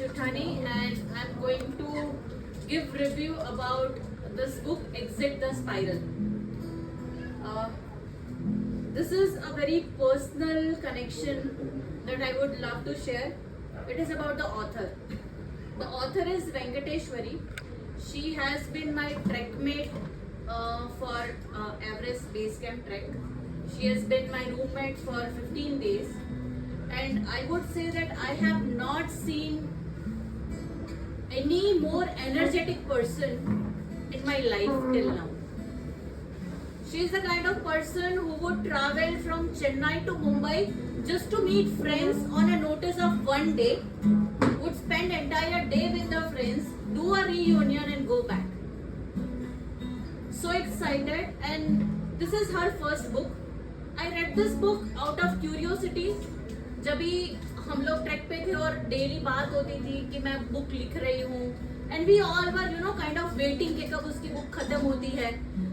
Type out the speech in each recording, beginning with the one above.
Juthani and I'm going to give review about this book, Exit the Spiral. Uh, this is a very personal connection that I would love to share. It is about the author. The author is Venkateshwari. She has been my trek mate for Everest Base Camp trek. She has been my roommate for 15 days. And I would say that I have not seen any more energetic person in my life till now. She is the kind of person who would travel from Chennai to Mumbai just to meet friends on a notice of one day, would spend entire day with the friends, do a reunion and go back. So excited, and this is her first book. I read this book out of curiosity. जब भी हम लोग track पे थे और daily बात होती थी कि मैं बुक लिख रही हूँ and we all were kind of waiting कि कब उसकी बुक खत्म होती है,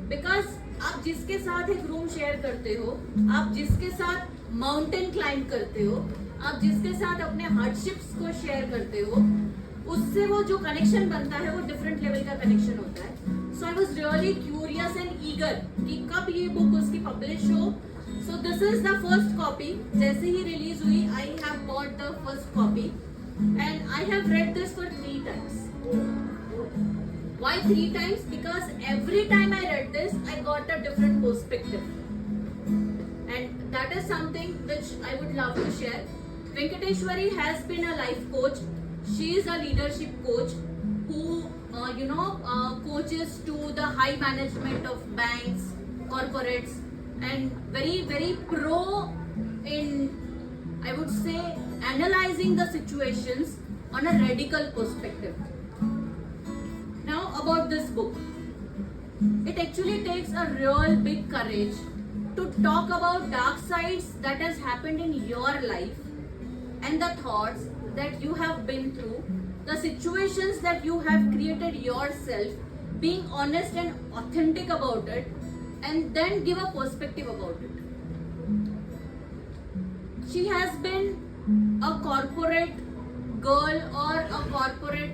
बिकॉज आप जिसके साथ एक रूम शेयर करते हो, आप जिसके साथ माउंटेन क्लाइंब करते हो, आप जिसके साथ अपने हार्डशिप्स को शेयर करते हो, उससे वो जो कनेक्शन बनता है वो डिफरेंट लेवल का कनेक्शन होता है. So I was really curious and eager कि कब ये बुक उसकी पब्लिश हो. So this is the first copy. जैसे ही रिलीज हुई, I have bought the first copy and I have read this for 3 times. Why 3 times? Because every time I read this, I got a different perspective, and that is something which I would love to share. Venkateshwari has been a life coach. She is a leadership coach who coaches to the high management of banks, corporates, and very, very pro in, I would say, analyzing the situations on a radical perspective. Now about this book, it actually takes a real big courage to talk about dark sides that has happened in your life and the thoughts that you have been through, the situations that you have created yourself, being honest and authentic about it, and then give a perspective about it. She has been a corporate girl or a corporate,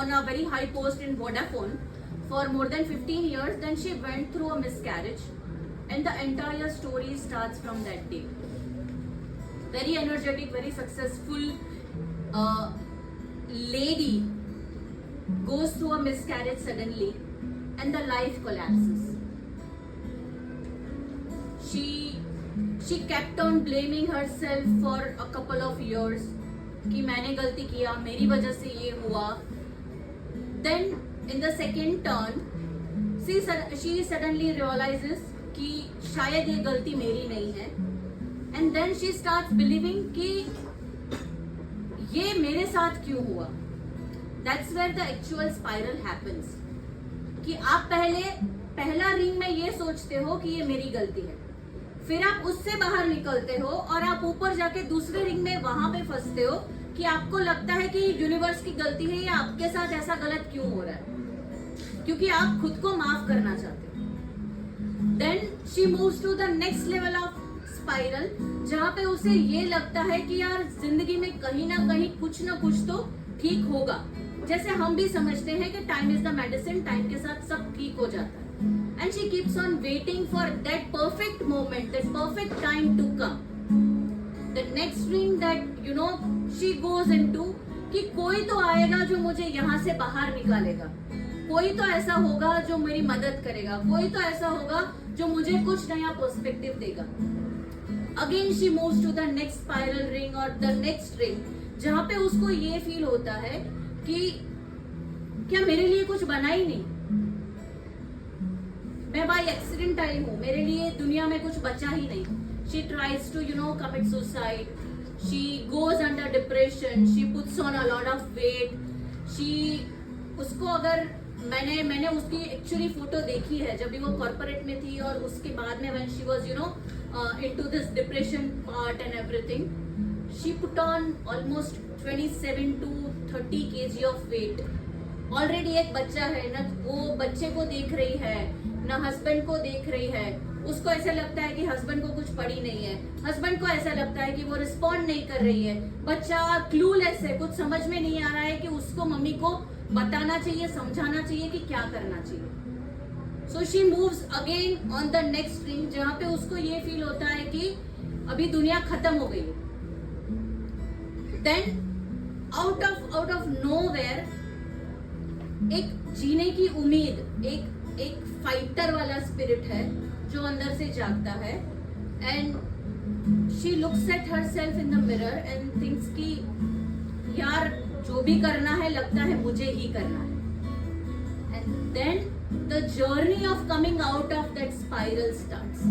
on a very high post in Vodafone for more than 15 years. Then she went through a miscarriage, and the entire story starts from that day. Very energetic, very successful lady goes through a miscarriage suddenly, and the life collapses. She kept on blaming herself for a couple of years कि मैंने गलती किया, मेरी वजह से ये हुआ. Then in the second turn, she suddenly realizes कि शायद ये गलती मेरी नहीं है, and then she starts believing कि ये मेरे साथ क्यों हुआ. That's where the actual spiral happens. कि आप पहला रिंग में ये सोचते हो कि ये मेरी गलती है, फिर आप उससे बाहर निकलते हो और आप ऊपर जाके दूसरे रिंग में वहां पे फंसते हो कि आपको लगता है कि यूनिवर्स की गलती है या आपके साथ ऐसा गलत क्यों हो रहा है, क्योंकि आप खुद को माफ करना चाहते हो. Then she moves to the next level of spiral, जहाँ पे उसे ये लगता है कि यार जिंदगी में कहीं ना कुछ तो ठीक होगा. जैसे हम भी समझते हैं कि time is the medicine, time के साथ सब ठीक हो जाता है. And she keeps on waiting for that perfect moment, that perfect time to come. The next ring that she goes into कि कोई तो आएगा जो मुझे यहाँ से बाहर निकालेगा, कोई तो ऐसा होगा जो मेरी मदद करेगा, कोई तो ऐसा होगा जो मुझे कुछ नया पर्सपेक्टिव देगा. Again she moves to the next spiral ring or the next ring, जहाँ पे उसको ये फील होता है कि क्या मेरे लिए कुछ बना ही नहीं, मैं बाय एक्सीडेंट आई हूँ, मेरे लिए दुनिया में कुछ बचा ही नहीं. She tries to commit suicide. She goes under depression. She puts on a lot of weight. उसको अगर मैंने उसकी एक्चुअली फोटो देखी है जब भी वो कॉर्पोरेट में थी और उसके बाद में when she was into this depression part and everything, she put on almost 27 to 30 kg of weight. Already एक बच्चा है ना, वो बच्चे को देख रही है ना, हस्बैंड को देख रही है, उसको ऐसा लगता है कि हस्बैंड को कुछ पड़ी नहीं है, हस्बैंड को ऐसा लगता है कि वो रिस्पॉन्ड नहीं कर रही है, बच्चा क्लूलेस है, कुछ समझ में नहीं आ रहा है कि उसको मम्मी को बताना चाहिए, समझाना चाहिए कि क्या करना चाहिए। So she moves again on the next stream, जहां पे उसको ये फील होता है कि अभी दुनिया खत्म हो गई है। देन आउट ऑफ नोवेयर एक जीने की उम्मीद, एक फाइटर वाला स्पिरिट है जो अंदर से जागता है, and she looks at herself in the mirror and thinks कि यार जो भी करना है लगता है मुझे ही करना है। And then the journey of coming out of that spiral starts.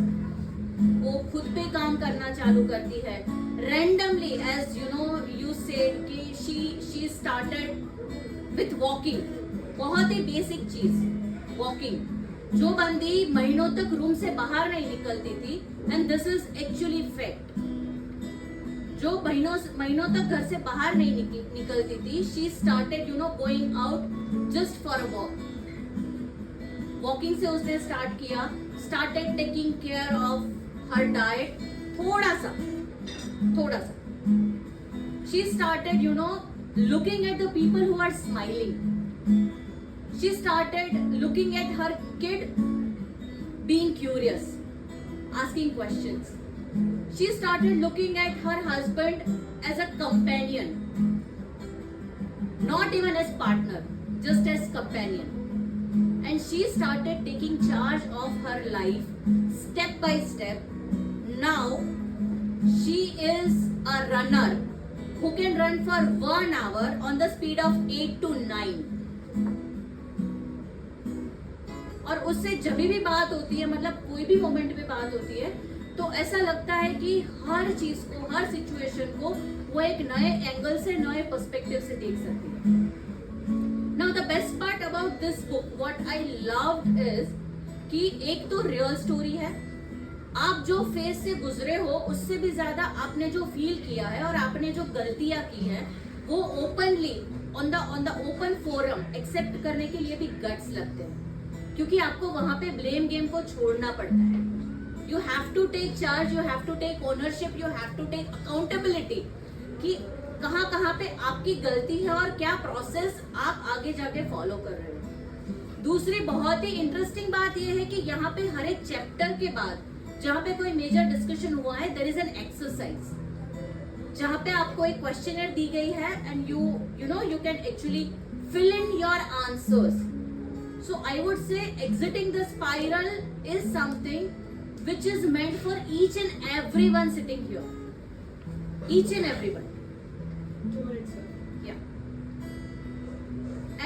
वो खुद पे काम करना चालू करती है randomly, as you know you said कि शी स्टार्टेड विथ वॉकिंग, बहुत ही बेसिक चीज वॉकिंग, जो बंदी महीनों तक रूम से बाहर नहीं निकलती थी, and this is actually fact, जो महीनों तक घर से बाहर नहीं निकलती थी, she started you know going out just for a walk. Walking से उसने स्टार्ट किया, started taking care of her diet, थोड़ा सा she started you know looking at the people who are smiling. She started looking at her kid, being curious, asking questions. She started looking at her husband as a companion, not even as partner, just as companion. And she started taking charge of her life step by step. Now she is a runner who can run for 1 hour on the speed of 8 to 9. और उससे जब भी बात होती है, मतलब कोई भी मोमेंट पे बात होती है, तो ऐसा लगता है कि हर चीज को, हर सिचुएशन को वो एक नए एंगल से, नए पर्सपेक्टिव से देख सकती है। Now the best part about this book, what I loved is कि एक तो रियल स्टोरी है, आप जो फेज से गुजरे हो उससे भी ज्यादा आपने जो फील किया है और आपने जो गलतियां की है वो openly on the open forum accept करने के लिए भी गट्स लगते हैं, क्योंकि आपको वहां पे ब्लेम गेम को छोड़ना पड़ता है। You have to take charge, you have to take ownership, you have to take accountability कि कहाँ पे आपकी गलती है और क्या प्रोसेस आप आगे जाके फॉलो कर रहे हो। दूसरी बहुत ही इंटरेस्टिंग बात यह है कि यहाँ पे हर एक चैप्टर के बाद जहाँ पे कोई मेजर डिस्कशन हुआ है, देयर इज एन एक्सरसाइज जहाँ पे आपको एक क्वेश्चनर दी गई है and you know you can actually fill in your answers. So I would say exiting the spiral is something which is meant for each and everyone sitting here. Each and everyone. 2 minutes, sir. Yeah.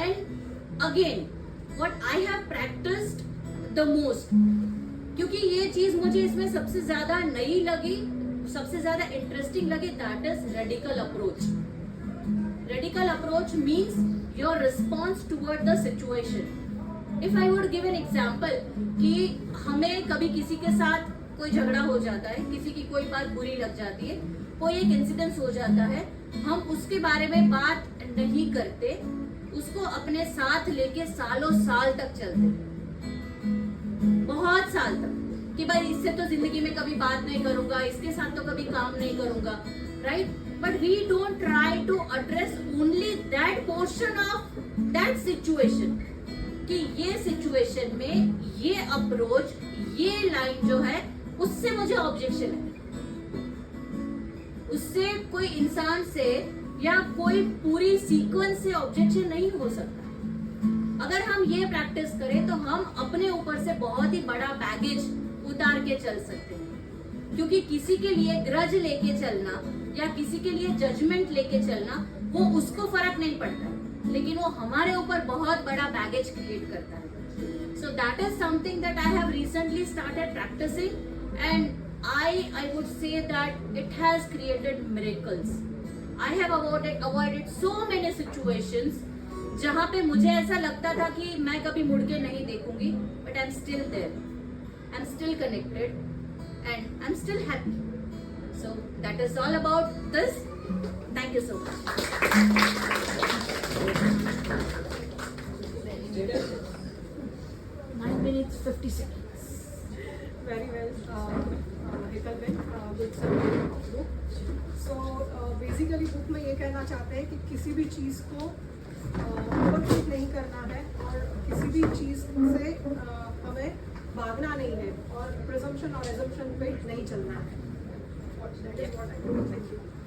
And again, what I have practiced the most, क्योंकि ये चीज मुझे इसमें सबसे ज्यादा नई लगी, सबसे ज्यादा इंटरेस्टिंग लगी, that is radical approach. Radical approach means your response toward the situation. If I would give an example कि हमें कभी किसी के साथ कोई झगड़ा हो जाता है, किसी की कोई बात बुरी लग जाती है, कोई एक इंसिडेंस हो जाता है, हम उसके बारे में बात नहीं करते, उसको अपने साथ लेके सालों साल तक चलते, बहुत साल तक, कि भाई इससे तो जिंदगी में कभी बात नहीं करूंगा, इसके साथ तो कभी काम नहीं करूंगा, right? But we don't try to address only that portion of that situation, कि ये सिचुएशन में ये अप्रोच, ये लाइन जो है उससे मुझे ऑब्जेक्शन है, उससे कोई इंसान से या कोई पूरी सीक्वेंस से ऑब्जेक्शन नहीं हो सकता। अगर हम ये प्रैक्टिस करें तो हम अपने ऊपर से बहुत ही बड़ा बैगेज उतार के चल सकते हैं, क्योंकि किसी के लिए ग्रज लेके चलना या किसी के लिए जजमेंट लेके चलना वो उसको फर्क नहीं पड़ता, लेकिन वो हमारे ऊपर बहुत बड़ा बैगेज क्रिएट करता है। So that is something that I have recently started practicing, and I would say that it has created miracles. I have avoided so many situations जहाँ पे मुझे ऐसा लगता था कि मैं कभी मुड़ के नहीं देखूंगी, but I'm still there, I'm still connected, and I'm still happy. So that is all about this. Thank you so much. 9 minutes 50 seconds. Very well कहना चाहते हैं कि किसी भी चीज़ को ओवरथिंक नहीं करना है और किसी भी चीज़ से हमें भागना नहीं है और प्रिजम्पशन और एजम्पशन पे नहीं चलना है। That is what I think. Thank you.